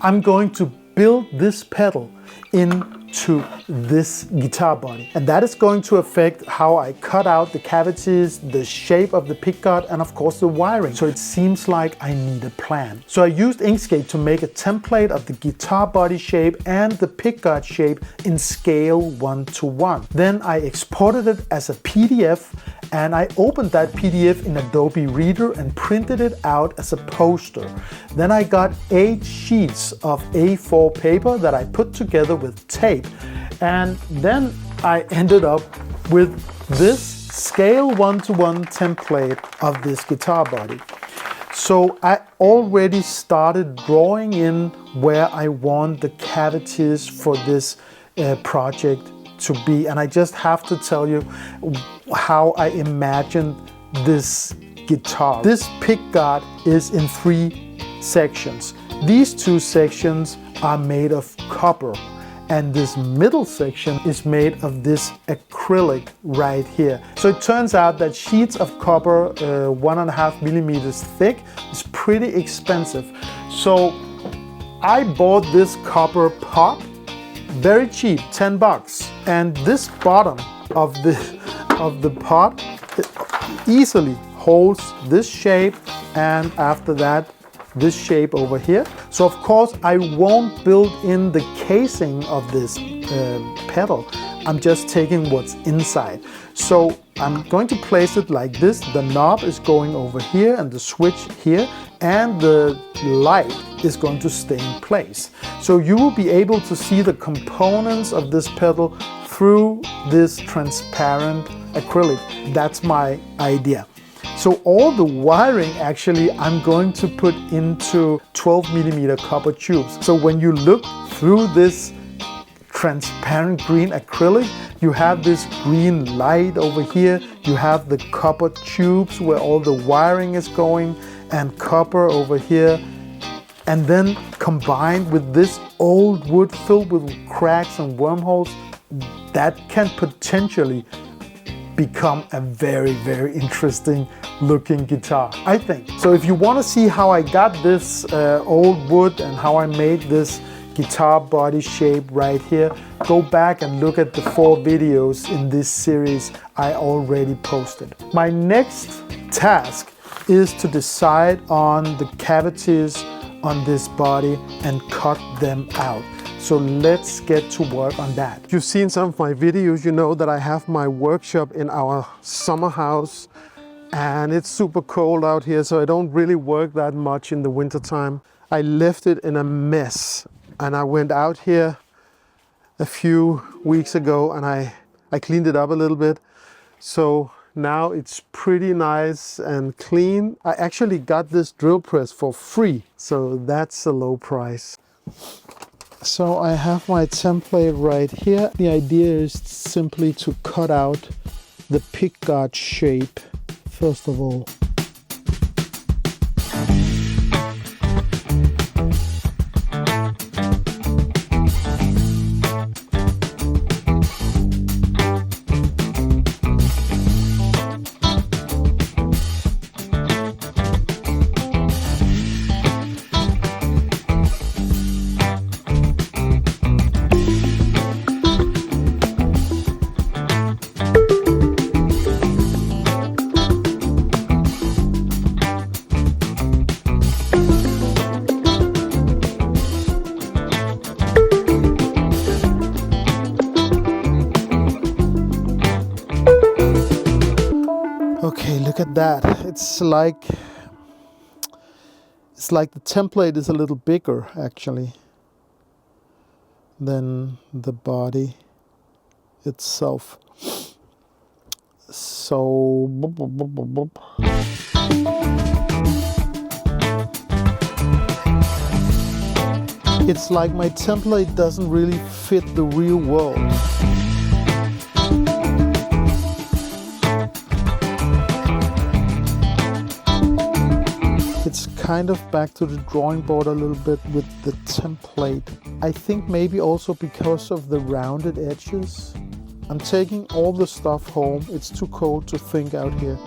I'm going to build this pedal into this guitar body, and that is going to affect how I cut out the cavities, the shape of the pickguard, and of course the wiring. So it seems like I need a plan. So I used Inkscape to make a template of the guitar body shape and the pickguard shape in scale 1:1. Then I exported it as a PDF, and I opened that PDF in Adobe Reader and printed it out as a poster. Then I got 8 sheets of A4 paper that I put together with tape. And then I ended up with this scale 1:1 template of this guitar body. So I already started drawing in where I want the cavities for this project to be. And I just have to tell you how I imagined this guitar. This pickguard is in 3 sections. These 2 sections are made of copper, and this middle section is made of this acrylic right here. So it turns out that sheets of copper 1.5 millimeters thick is pretty expensive. So I bought this copper pot, very cheap, 10 bucks. And this bottom of the pot easily holds this shape, and after that this shape over here. So of course I won't build in the casing of this pedal. I'm just taking what's inside. So I'm going to place it like this. The knob is going over here and the switch here, and the light is going to stay in place. So you will be able to see the components of this pedal through this transparent acrylic. That's my idea. So all the wiring actually I'm going to put into 12 millimeter copper tubes. So when you look through this transparent green acrylic, you have this green light over here, you have the copper tubes where all the wiring is going, and copper over here. And then combined with this old wood filled with cracks and wormholes, that can potentially become a very, very interesting looking guitar, I think. So if you want to see how I got this old wood and how I made this guitar body shape right here, go back and look at the 4 videos in this series I already posted. My next task is to decide on the cavities on this body and cut them out. So let's get to work on that. If you've seen some of my videos, you know that I have my workshop in our summer house, and it's super cold out here, so I don't really work that much in the winter time. I left it in a mess, and I went out here a few weeks ago and I cleaned it up a little bit. So now it's pretty nice and clean. I actually got this drill press for free, so that's a low price. So I have my template right here. The idea is simply to cut out the pickguard shape first of all. Okay, look at that. It's like the template is a little bigger actually than the body itself. So it's like my template doesn't really fit the real world. It's kind of back to the drawing board a little bit with the template. I think maybe also because of the rounded edges. I'm taking all the stuff home. It's too cold to think out here.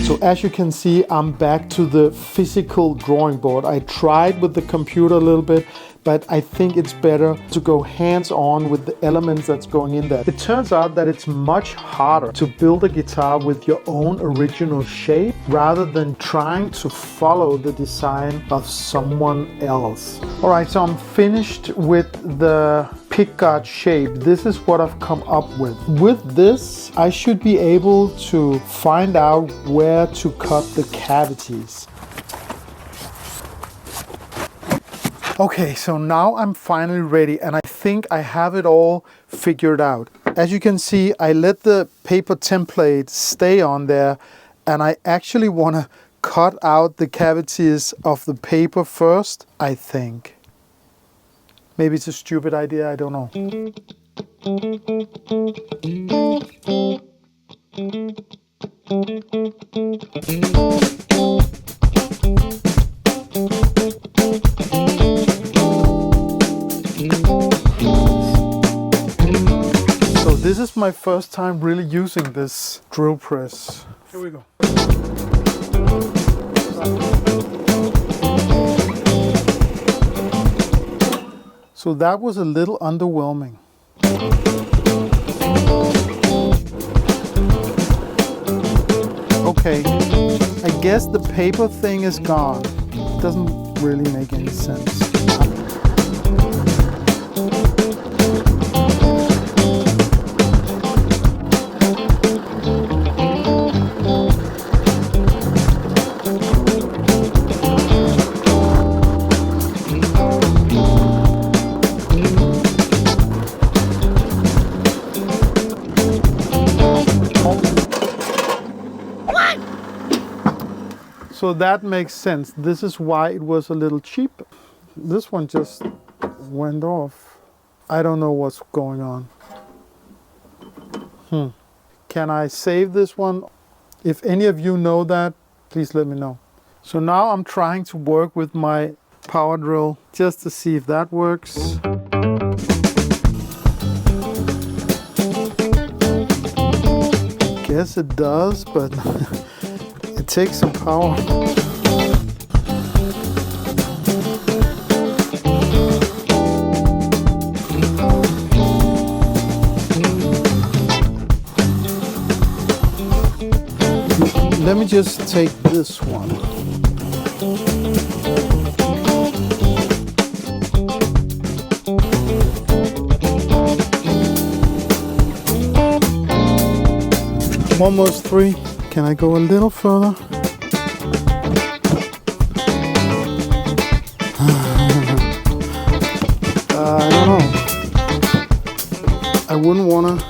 So as you can see, I'm back to the physical drawing board. I tried with the computer a little bit, but I think it's better to go hands-on with the elements that's going in there. It turns out that it's much harder to build a guitar with your own original shape rather than trying to follow the design of someone else. All right, so I'm finished with the pickguard shape. This is what I've come up with. With this, I should be able to find out where to cut the cavities. Okay, so now I'm finally ready and I think I have it all figured out. As you can see, I let the paper template stay on there and I actually want to cut out the cavities of the paper first, I think. Maybe it's a stupid idea, I don't know. So this is my first time really using this drill press. Here we go. So that was a little underwhelming. Okay, I guess the paper thing is gone. It doesn't really make any sense. So that makes sense. This is why it was a little cheap. This one just went off. I don't know what's going on. Can I save this one? If any of you know that, please let me know. So now I'm trying to work with my power drill just to see if that works. Guess it does, but it takes some power. Let me just take this one. Almost 3. Can I go a little further? I don't know. I wouldn't want to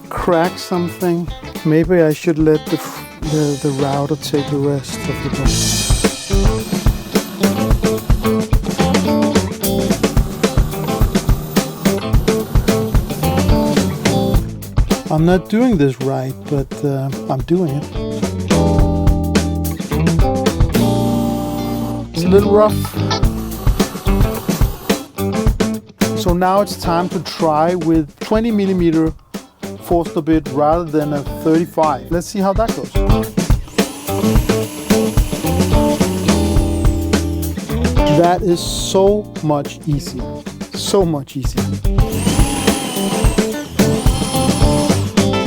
crack something. Maybe I should let the router take the rest of the book. I'm not doing this right, but I'm doing it. It's a little rough. So now it's time to try with 20mm Forstner bit rather than a 35. Let's see how that goes. That is so much easier. So much easier.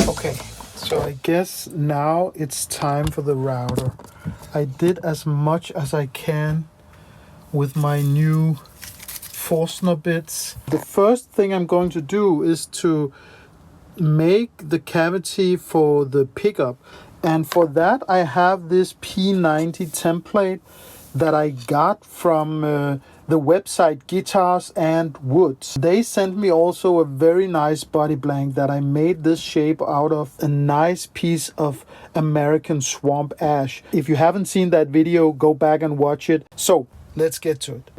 Okay, so I guess now it's time for the router. I did as much as I can with my new Forstner bits. The first thing I'm going to do is to make the cavity for the pickup, and for that I have this P90 template that I got from the website Guitars and Woods. They sent me also a very nice body blank that I made this shape out of a nice piece of American swamp ash. If you haven't seen that video, go back and watch it. So let's get to it.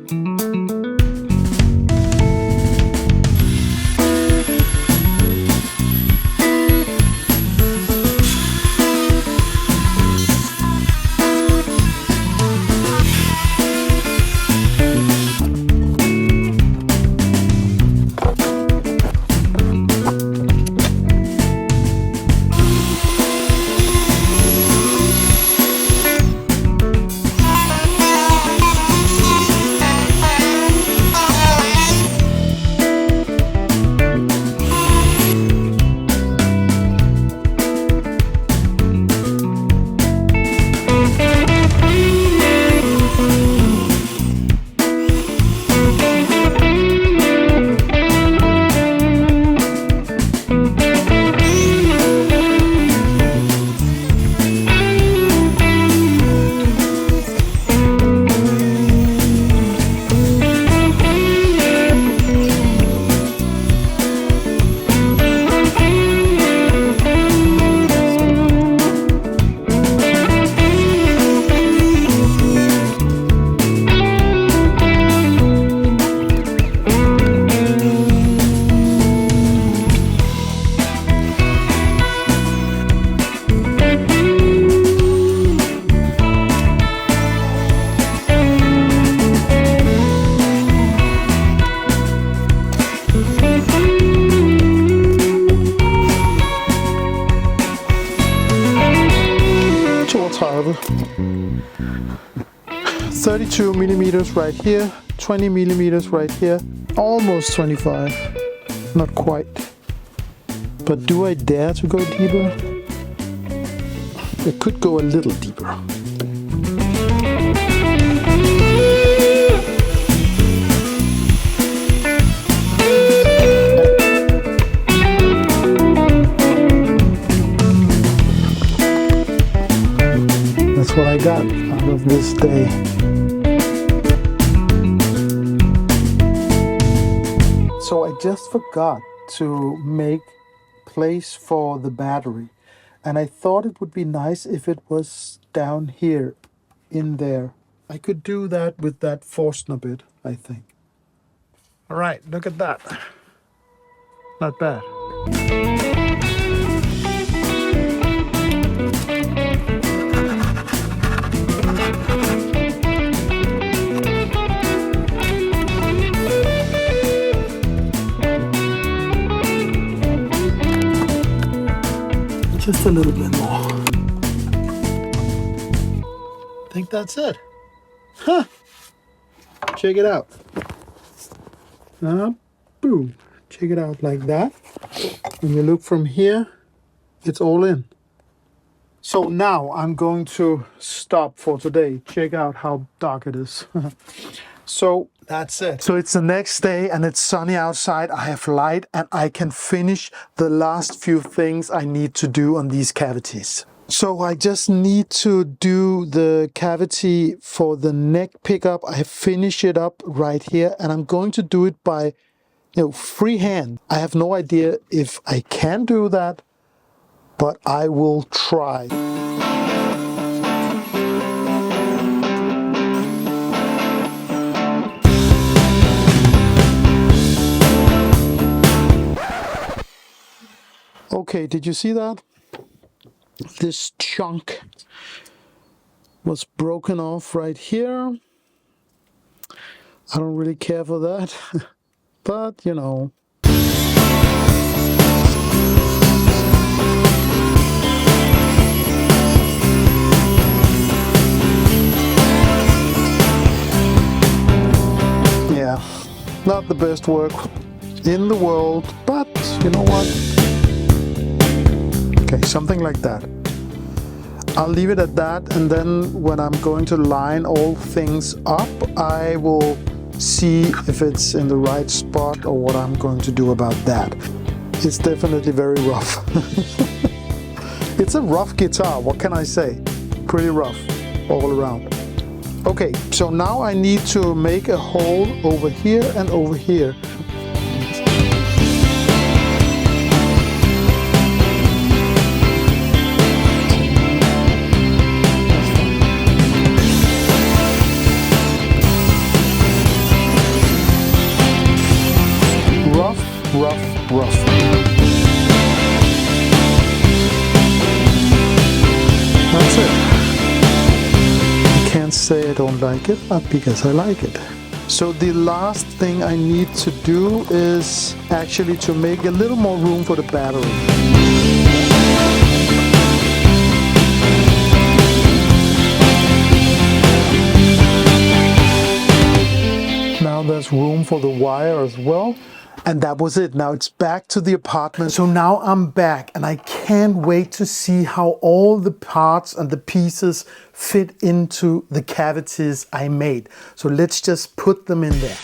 little. 32 millimeters right here, 20 millimeters right here, almost 25, not quite. But do I dare to go deeper? It could go a little deeper. That's what I got out of this day. So I just forgot to make place for the battery, and I thought it would be nice if it was down here in there. I could do that with that Forstner bit, I think. All right, look at that. Not bad. Just a little bit more. I think that's it. Huh. Check it out. Boom. Check it out like that. When you look from here, it's all in. So now I'm going to stop for today. Check out how dark it is. So that's it. So it's the next day and it's sunny outside. I have light and I can finish the last few things I need to do on these cavities. So I just need to do the cavity for the neck pickup. I finish it up right here and I'm going to do it by, freehand. I have no idea if I can do that, but I will try. Okay, did you see that? This chunk was broken off right here. I don't really care for that, but Yeah, not the best work in the world, but you know what? Okay, something like that. I'll leave it at that, and then when I'm going to line all things up, I will see if it's in the right spot or what I'm going to do about that. It's definitely very rough. It's a rough guitar, what can I say? Pretty rough all around. Okay, so now I need to make a hole over here and over here. Rough. That's it. I can't say I don't like it, but because I like it. So the last thing I need to do is actually to make a little more room for the battery. Now there's room for the wire as well. And that was it. Now it's back to the apartment. So now I'm back and I can't wait to see how all the parts and the pieces fit into the cavities I made. So let's just put them in there.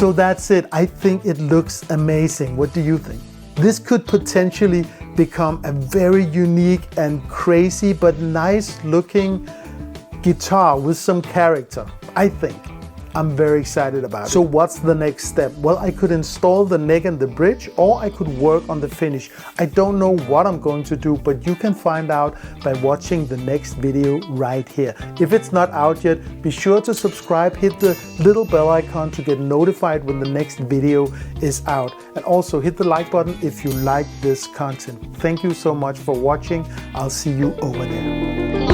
So that's it. I think it looks amazing. What do you think? This could potentially become a very unique and crazy but nice looking guitar with some character, I think. I'm very excited about it. So what's the next step? Well, I could install the neck and the bridge, or I could work on the finish. I don't know what I'm going to do, but you can find out by watching the next video right here. If it's not out yet, be sure to subscribe, hit the little bell icon to get notified when the next video is out. And also hit the like button if you like this content. Thank you so much for watching. I'll see you over there.